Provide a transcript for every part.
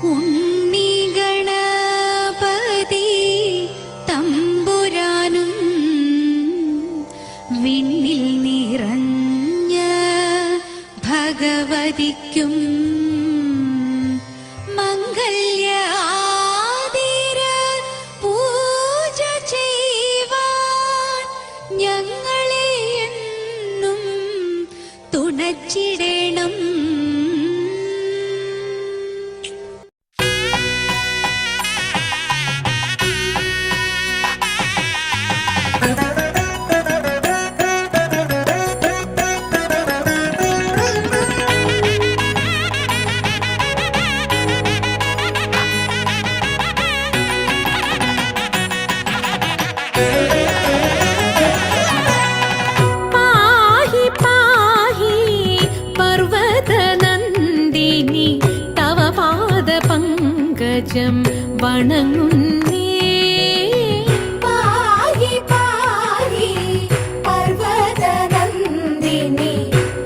ഉണ്ണിഗണപതി തമ്പുരാനും വിണ്ണിൽ നിറഞ്ഞ ഭഗവതിക്കും മംഗല്യ ആതിര പൂജ ചെയ്യുവാൻ ഞങ്ങളെ എന്നും തുണച്ചിടണം. വണങ്ങുന്നേ പാഹി പാഹി പർവതനന്ദിനി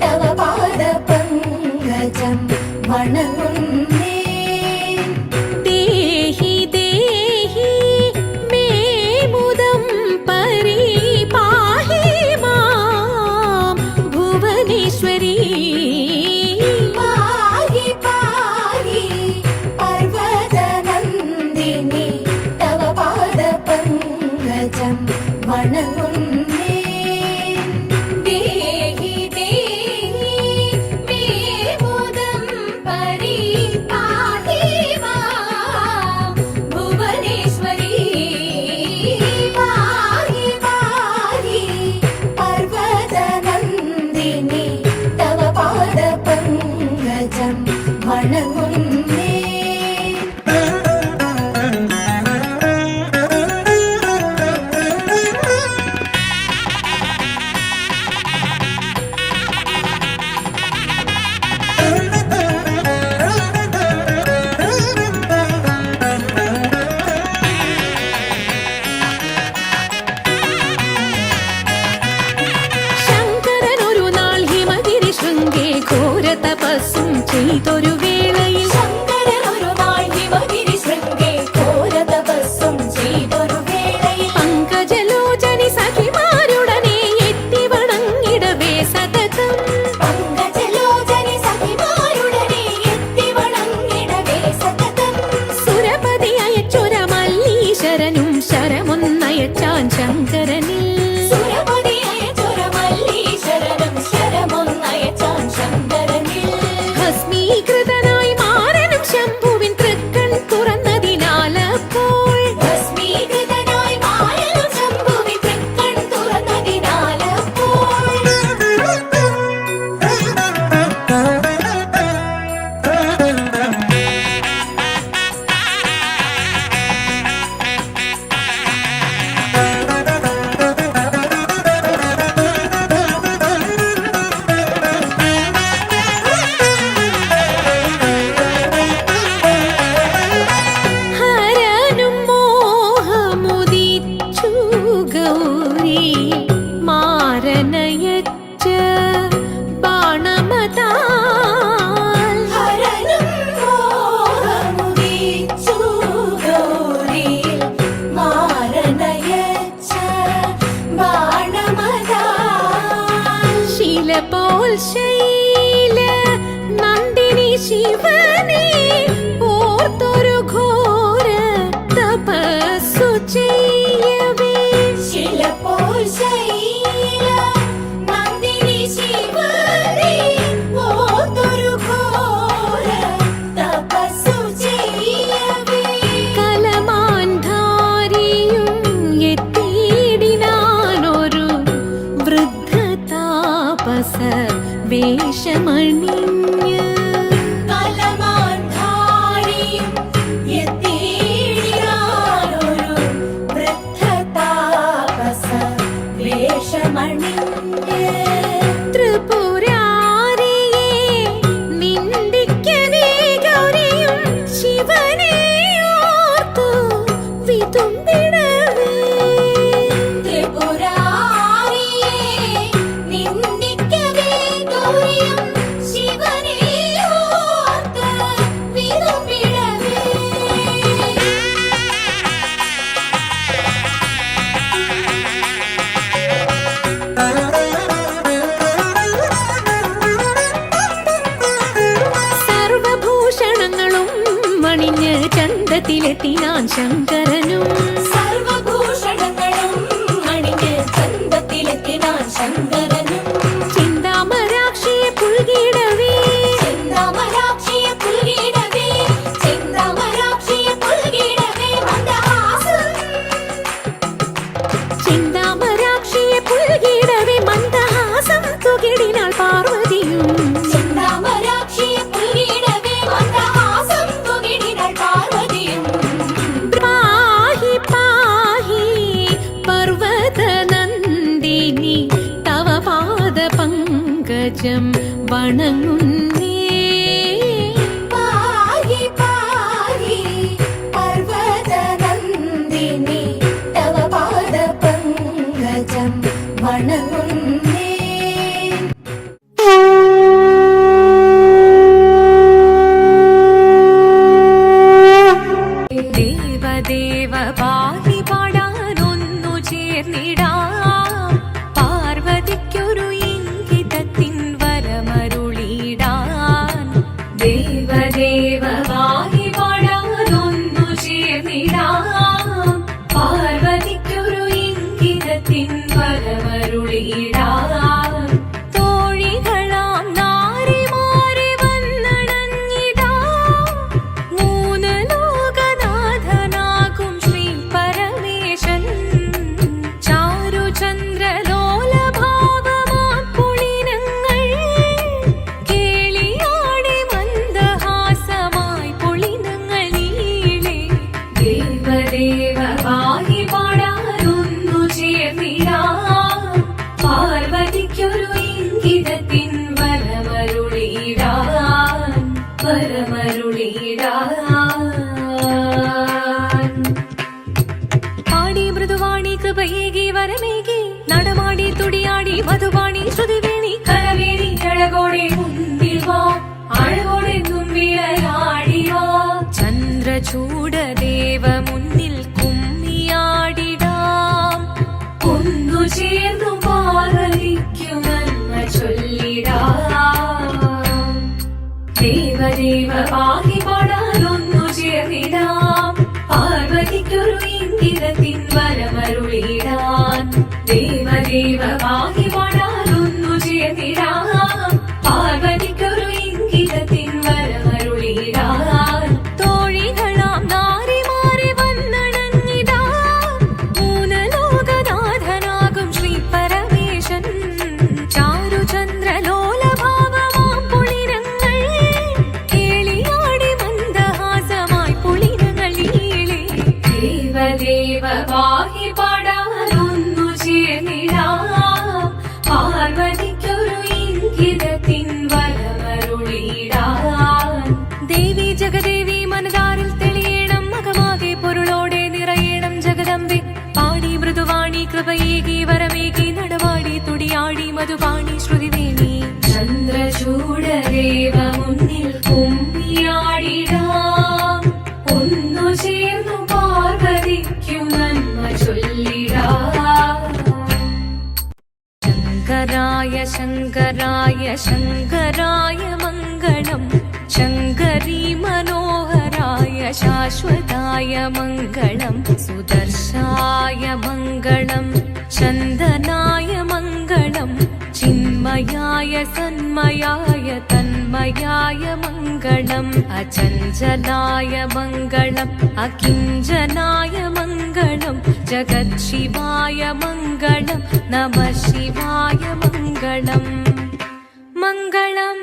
തവ പാദപങ്കജം വണങ്ങുന്നേ. ദേഹി ദേഹി മേ മുദം പരിപാഹി മാം ഭുവനേശ്വരി. വണങ്ങുന്നേ ദേഹി ദേഹി മേ മുദം പരിപാഹി മാം ഭുവനേശ്വരി. പാഹി പാഹി പർവതനന്ദിനി തവ പാദപങ്കജം വണങ്ങുന്നേ. തപസ്സും ചെയ്തൊരു വേളയിൽ ശങ്കരനൊരു നാൾ ഹിമഗിരി ശൃംഗേ ഘോര തപസ്സും ചെയ്തൊരു വേളയിൽ പങ്കജലോചനി സഖിമാരുടനെ എത്തി വണങ്ങിടവേ സതതം. പങ്കജലോചനി സഖിമാരുടനെ എത്തി വണങ്ങിടവേ സതതം. സുരപതി അയച്ചൊര മല്ലീശ്വരനും ശരമൊന്നയച്ചാൻ ശങ്കരനിൽ. സുരപതി അയച്ചൊര മല്ലീശ്വരനും ശരമൊന്നയച്ചാൻ ശങ്കരനിൽ. ഭസ്മീകൃതനായി മാരനും ശംഭുവിൻ തൃക്കൺ തുറന്നതിനാലപ്പോൾ. ഭസ്മീകൃതനായി മാരനും ശംഭുവിൻ തൃക്കൺ തുറന്നതിനാലപ്പോൾ. ഹരനും മോഹമുദിച്ചു ഗൗരി മാരനയച്ച ബാണമതാൽ. ഹരനും മോഹമുദിച്ചു ഗൗരി മാരനയച്ച ബാണമതാൽ. ശീലപോൽ ശൈല നന്ദിനി ശിവനെ ഓർത്തൊരു ഘോര തപസ്സു ചെയ്യവേ. ശിലപോൽ ശൈല നന്ദിനി ശിവനെ ഓർത്തൊരു ഘോര തപസ്സു ചെയ്യവേ. കലമാൻധാരിയും എത്തിയിടിനാനൊരു വൃദ്ധ താപസ വേഷമണിഞ്ഞ്. കലമാൻധാരിയും എത്തിയിടിനാനൊരു വൃദ്ധ താപസ വേഷമണിഞ്ഞ്. ത്രിപുരാരിയെ നിന്ദിക്കവേ ഗൗരിയും ശിവനെ ഓർത്തു വിതുമ്പിടവേ. ത്രിപുരാരിയെ നിന്ദിക്കവേ ഗൗരിയും ശിവനെ ചന്തത്തിലെത്തിനാൻ ശങ്കരനും സർവഭൂഷണങ്ങളും അണിഞ്ഞ് ചന്തത്തിലെത്തിനാൻ ശങ്കരനും ചിന്താമരാക്ഷിയെ പുൽകിടവേ ചെന്താമരാക്ഷിയെ പുൽകിടവേ ചെന്താമരാക്ഷിയെ പുൽകിടവേ മന്ദഹാസം ചിന്താമരാക്ഷിയെ പുൽകിടവേ മന്ദഹാസം തുകിടിനാൾ പാർവതിയും ചെന്താമരാക്ഷിയെ പുൽകിടവേ മന്ദഹാസം തുകിടിനാൾ പാർവതിയും പാഹി പാഹി പർവതനന്ദിനി തവ പാദ പങ്കജം വണങ്ങുന്നേ പാഹി പാഹി പർവതനന്ദിനി തവ പാദപങ്കജം വണങ്ങുന്നേ ദേവദേവ പാഹി പാടാനൊന്നു ചേർന്നിടാം പാർവതിക്കൊരു ഇംഗിതത്തിൻ വരമരുളിടാൻ ദേവദേവ പാഹി പാടാനൊന്നു ചേർന്നിടാം പാർവതിക്കൊരു ഇംഗിതത്തിൻ വരമരുളിടാൻ തോഴികളാം നാരിമാരെ വന്നണഞ്ഞിടാം മൂന്ന് ലോകനാഥനാകും ശ്രീ പരമേശൻ ചാരുചന്ദ്രലോലഭാവമാം പുളിനങ്ങൾ കേളിയാടി മന്ദഹാസമായി പുളിനങ്ങൾ നീളെ ദേവദേവ പാഹി പാടാനൊന്നു ചേർന്നിടാം പാർവതിക്കൊരു ഇംഗിതത്തിൻ വരമരുളിടാൻ പാടി മൃദുവാണി കൃപയേകി വരമേകി നടമാടി തുടിയാടി മധുവാണി ശ്രുതിവേണി കരവേണി അഴകോടെ മുന്നിൽ വാ അഴകോടെ തുമ്പിളയാടി വാ ചന്ദ്രചൂടദേവ മുന്നിൽ കുമ്മിയാടിടാം ഒന്നു ചേർന്നു പാർവതിക്കു നന്മ ചൊല്ലിടാം ദേവദേവ പാഹി പാടാനൊന്നു ചേർന്നിടാം പാർവതിക്കൊരു ഇംഗിതത്തിൻ വരമരുളിടാൻ ദേവദേവ പാഹി പാടാനൊന്നു ചേർന്നിടാം പാർവതിക്കൊരു ഇംഗിതത്തിൻ വരമരുളിടാൻ തോഴികളാം നാരിമാരെ വന്നണഞ്ഞിടാം മൂന്ന് ലോകനാഥനാകും ശ്രീ പരമേശൻ ചാരുചന്ദ്രലോലഭാവമാം പുളിനങ്ങൾ കേളിയാടി മന്ദഹാസമായി പുളിനങ്ങൾ നീളെ ദേവദേവ പാഹി പാടാനൊന്നു ചേർന്നിടാം പാർവതിക്കൊരു ഇംഗിതത്തിൻ വരമരുളിടാൻ ദേവി ജഗദേവി മനതാരിൽ തെളിയണം മകമാകെ പൊരുളോടെ നിറയണം ജഗദമ്പെ പാടി മൃദുവാണി കൃപയേകി വരമേകി നടവാടി തുടിയാടി മധുവാണി ശ്രുതിവേണി ചന്ദ്രചൂടദേവ മുന്നിൽ കുമ്മിയാടിടാം ഒന്നു ചേർന്നു പാർവതിക്കു നന്മ ചൊല്ലിടാം ശങ്കരായ ശങ്കരായ ശങ്കരായ മംഗളം ശങ്കരീ മനോഹരായ ശാശ്വതായ മംഗളം സുദർശായ മംഗളം ചന്ദനായ മംഗളം ചിന്മയായ സന്മയായ തന്മയായ മംഗളം അചഞ്ചലായ മംഗളം അകിഞ്ചനായ മംഗളം ജഗത്ശിവായ മംഗളം നമഃ ശിവായ മംഗളം മംഗളം